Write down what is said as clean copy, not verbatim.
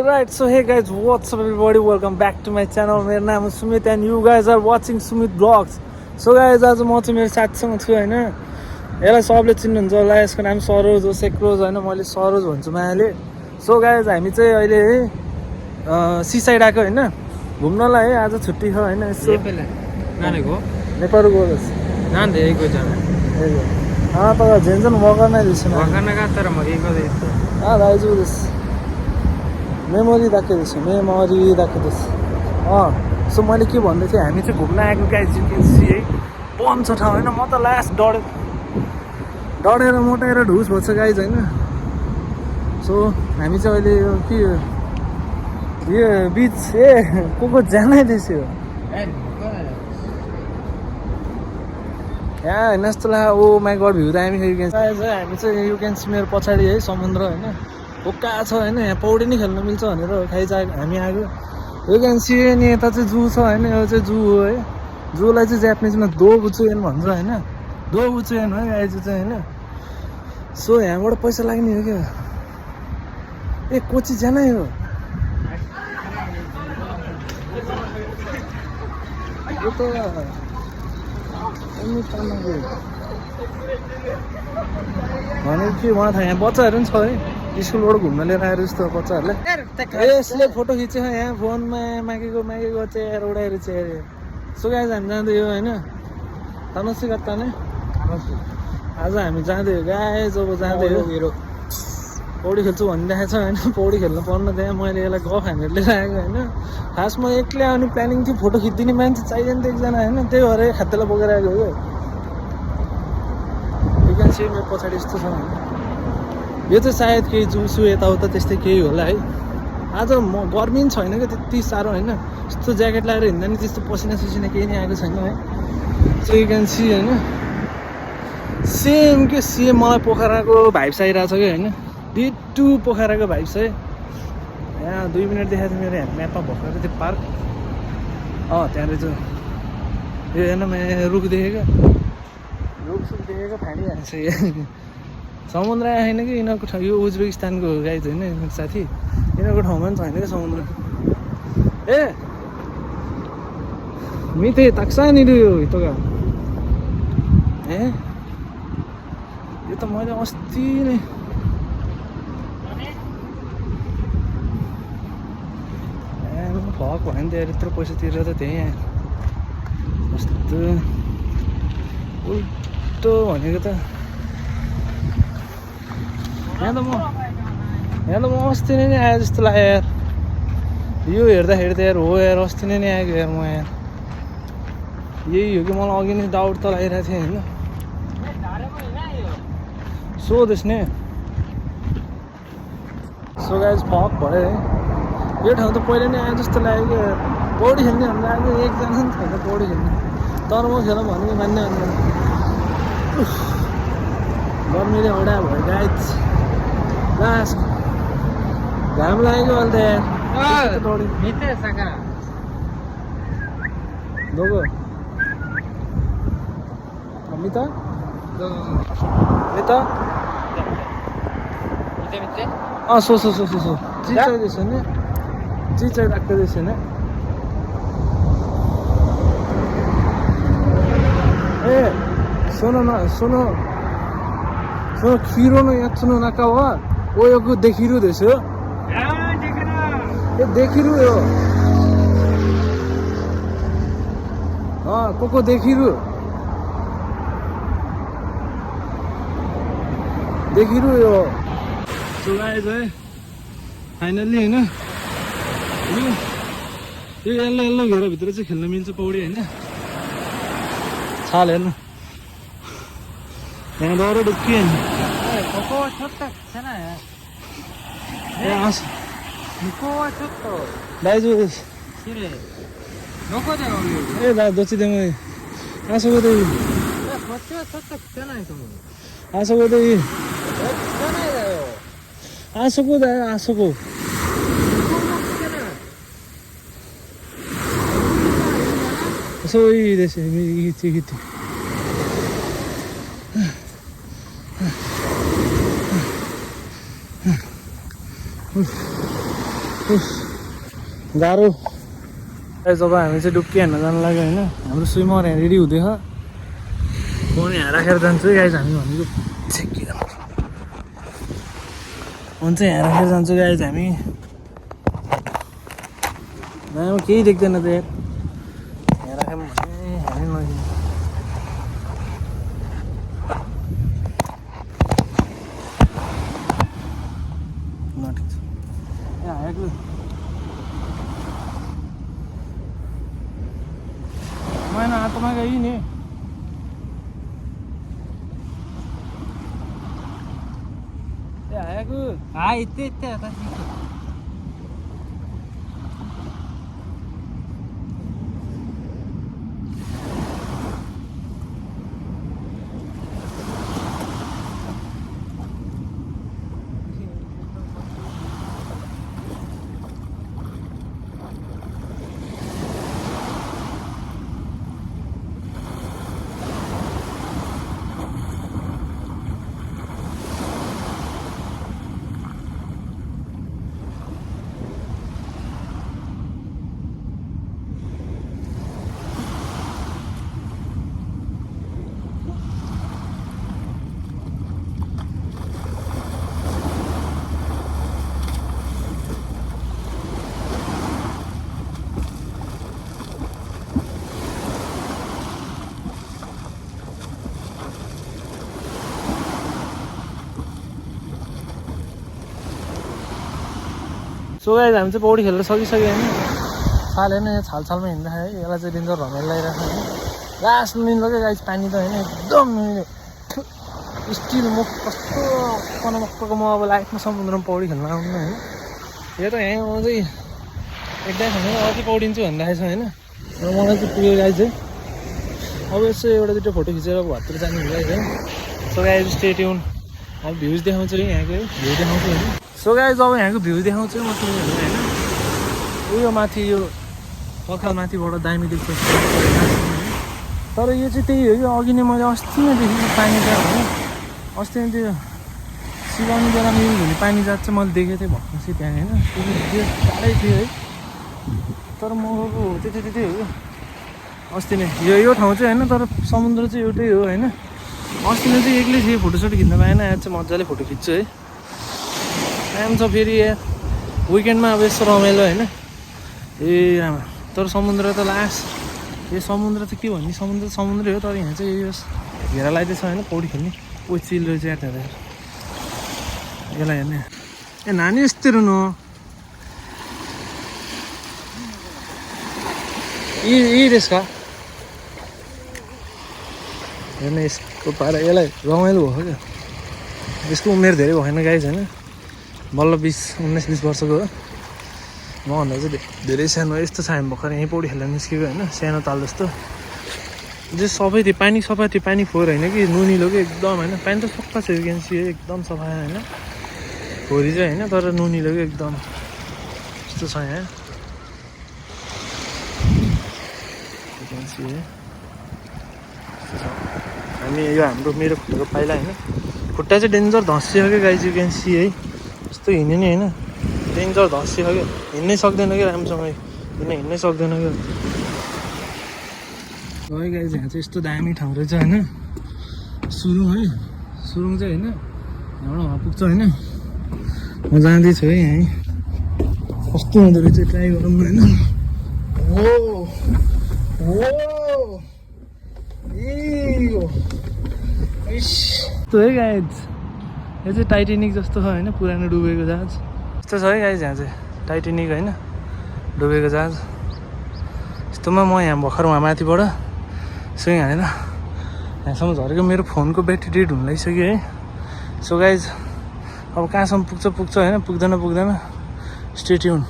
Alright, so hey guys, what's up everybody? Welcome back to my channel. मेरो नाम हो Sumit and you guys are watching Sumit Vlogs. So guys, आज म चाहिँ मेरो साथीसँग छु हैन. यसलाई सबले चिन्नुहुन्छ होला, यसको नाम सरोज हो, सेक्रोज हैन, मैले सरोज भन्छु मायाले. So guys, हामी चाहिँ अहिले सी साइड आएको हैन, घुम्नलाई है. आज छुट्टी छ हैन, यसो नानेको नेपाल गएछ. नान देखेको जान त झेन्जन मगर नै दिस न. वगनगा तर म एक गए दाइजु दिस. मेमोरी राख्दैछ, सो मैले के भन्दै थिएँ, हामी चाहिँ घुम्न आएको गाइज, यु क्यान सी है. बम छ ठाउँ होइन. म त लास्ट डढेर मोटाएर ढुस भन्छ गाइज होइन. सो हामी चाहिँ अहिले यो बिच को जानै दिएछ यो यहाँ होइन जस्तो लाग्यो. ओ माई गड, भ्यू दामी छ. हामी चाहिँ यु क्यान सी मेरो पछाडि है समुद्र होइन, भोक्का छ होइन. यहाँ पौडी नै खेल्न मिल्छ भनेर खाइसकेको हामी आएको. यु क्यान सी नि यता चाहिँ जू छ होइन. यो चाहिँ जू हो है. जूलाई चाहिँ जापानिजमा दोबुचुएन भन्छ होइन. दोबुचुएन है आइजू चाहिँ होइन. सो यहाँबाट पैसा लाग्ने हो क्या. कोची जानै हो. यो त भनेको के उहाँ था. यहाँ बच्चाहरू पनि छ है, स्कुलबाट घुम्न लिएर आएर जस्तो बच्चाहरूलाई. यसले फोटो खिच्यो यहाँ फोनमा, मागेको चेयर उडाएर चेयर. सो गाइज हामी जाँदै हो होइन. तनसी कता नै आज हामी जाँदै हो गाइज. अब जाँदै हो. पौडी खेल्छु भनिरहेको छ होइन. पौडी खेल्नु पर्न त्यहाँ मैले यसलाई गफ हानेर लिएर आएको होइन. खासमा एक्लै आउने प्लानिङ थियो. फोटो खिचिदिने मान्छे चाहियो नि त एकजना होइन. त्यही भएर खातेलाई बोकेर आएको हो. एकछिन मेरो पछाडि यस्तो छ होइन. यो चाहिँ सायद केही जुसु यताउता त्यस्तै केही होला है. आज गर्मी पनि छैन क्या त्यति साह्रो होइन. यस्तो ज्याकेट लगाएर हिँड्दा नि त्यस्तो पसिना सुसिना केही नै आएको छैन है. सो यु क्यान सी होइन. सेम के सेम मलाई पोखराको भाइब्स आइरहेको छ कि होइन. डिटु पोखराको भाइब्स है. यहाँ 2 मिनट देखाएको थियो मेरो म्यापमा भर्खर त्यो पार्क. त्यहाँ रहेछ. यो हेर्न मैले रुख देखेको फाँडिहाल्छ. समुद्र आएन कि यिनीहरूको ठाउँ. यो उज्बेकिस्तानको गाइज होइन साथी. यिनीहरूको ठाउँमा पनि छैन क्या समुद्र. मिथे ताक्सा नि यो हितोगा. यो त मैले अस्ति नै फक भयो नि. त्यहाँ यत्रो पैसा तिरेर त त्यहीँ आयो. कस्तो उल्टो भनेको त. यहाँ त म अस्ति नै आएँ जस्तो लाग्यो यार. यो हेर्दाखेरि त यार हो यार अस्ति नै आएको यार म यार. यही हो कि मलाई अघि नै डाउट त लागिरहेको थियो होइन. सोधेस् नि. सो गाइज फक भयो है. यो ठाउँ त पहिला नै आयो जस्तो लाग्यो. पौडी खेल्ने भनेर आएको एकजना पनि छैन पौडी खेल्ने. तर म खेलौँ भनेको मान्ने भन्दैन. गर्मीले औडा भयो गाइज. लास्ट घाम लागेको अहिले त यार. पौडी दोगो मिता सो चिचाइदिएछ नि. चिचाइ राख्दैछ नि. सुनो खिरो न यहाँ सुनो नका हो. यो देखिरु देश हो. देखिरु हो. को देखिरु यो. सो गाइज है फाइनल्ली होइन. यो यल्लो घेरभित्र चाहिँ खेल्न मिल्छ पौडी होइन. छाल हेर्नु यहाँ डर डुक्की दाइजु दोचिदिउँ आसोको त आसोकोそういいですね。いいって言って。गाह्रो। जब हामी चाहिँ डुब्की हान्न जानु लाग्यो होइन, हाम्रो स्विमर यहाँ रेडी हुँदैछ। फोन यहाँ राखेर जान्छु गाइज हामी भनेको फोन चाहिँ यहाँ राखेर जान्छु गाइज हामी। केही देख्दैन त यार, यहाँ राख्यौँ भने हामी लगिन्छ। ठिक छ यहाँ आएको मैंने आत्मा गई नहीं। आएको इतने आता सो गाइज हामी चाहिँ पौडी खेलेर सकिसक्यो होइन। साल होइन यहाँ छालछालमा हिँड्दाखेरि है, यसलाई चाहिँ डेन्जर रमाइलो लगाइरहेको होइन। लास्ट नुनिलो क्या गाइज पानी त होइन, एकदम नुनिलो स्टिल। म कस्तो पनमक्कको म अब लाइफमा समुद्रमा पौडी खेल्न आउनु होइन। यो त यहाँ म चाहिँ एकदम खाने अझै पौडिन्छु भनिरहेको छ होइन। र मलाई चाहिँ पुग्यो गाइज है। अब यसो एउटा दुइटा फोटो खिचेर भतिर जानु हुन्छ है। So guys stay tune. अब भ्युज देखाउँछु है यहाँको, भ्यू देखाउँछु होइन। सो गाइज अब यहाँको भ्यू देखाउँछु म तिमीहरूलाई होइन। उयो माथि यो पखाल माथिबाट दामी देख्छ, तर यो चाहिँ त्यही हो कि अघि नै मैले अस्ति नै देखेको पानी जहाँ होइन। अस्ति नै त्यो सिलाउने बेलामा युज हुने पानी जहाँ चाहिँ मैले देखेको थिएँ भक्कसी त्यहाँ होइन। त्यो टाढै थियो है, तर म त्यतै हो अस्ति नै। यो ठाउँ चाहिँ होइन, तर समुद्र चाहिँ एउटै हो होइन। अस्ति नै चाहिँ एक्लै थिएँ, फोटोसोटो खिच्न पाएन। आज चाहिँ मजाले फोटो खिच्छु है। टाइम छ फेरि यार, विकेन्डमा अब यस्तो रमाइलो होइन। ए आमा, तर समुद्र त लास्ट। यो समुद्र त के भन्ने, समुद्रै हो, तर यहाँ चाहिँ यो घेरा लगाइदिएछ होइन पौडी खेल्ने। ओ चिल रहेछ यार त्यहाँ यसलाई हेर्ने। ए नानी यस्तै रुनु यी रहेछ हेर्ने यसको पारा। यसलाई रमाइलो भयो क्या। यसको उमेर धेरै भएन गाइज होइन, बल्ल 19-20 वर्षको हो। मभन्दा चाहिँ धेरै सानो। यस्तो छ हामी भर्खर यहीँ पौडी खेल्न निस्केको होइन, सानो ताल जस्तो। जो सबै थियो पानी, सफा थियो पानी, फोहोर होइन कि नुनिलो कि एकदम होइन। पानी त सफा छ क्यान्सी एकदम सफा होइन, फोहोरी चाहिँ होइन, तर नुनिलो कि एकदम यस्तो छ यहाँ क्यान्सी है। हामी यो हाम्रो मेरो खुट्टाको पाइला होइन, खुट्टा चाहिँ डेन्जर धस्सियो क्या गाइज। यु क्यान सी है, यस्तो हिँड्यो नि होइन, डेन्जर धस्सियो क्या। हिँड्नै सक्दैन क्या राम्रोसँगै, हिँड्नै सक्दैन क्या। है गाइज यहाँ चाहिँ यस्तो दामी ठाउँ रहेछ होइन। सुरुङ है, सुरुङ चाहिँ होइन, यहाँबाट वहाँ पुग्छ होइन। म जाँदैछु है यहीँ, कस्तो हुँदो रहेछ ट्राई गरौँ न होइन। हो यस्तो है गाइज, यो चाहिँ टाइटेनिक जस्तो छ होइन, पुरानो डुबेको जहाज यस्तो छ है गाइज। यहाँ चाहिँ टाइटेनिक होइन, डुबेको जहाज यस्तोमा म यहाँ भर्खर वहाँ माथिबाट स्विङ हानेर यहाँसम्म झरेको। मेरो फोनको ब्याट्री डेड हुन लागिसक्यो है। सो गाइज अब कहाँसम्म पुग्छ होइन, पुग्दैन स्टे ट्युन।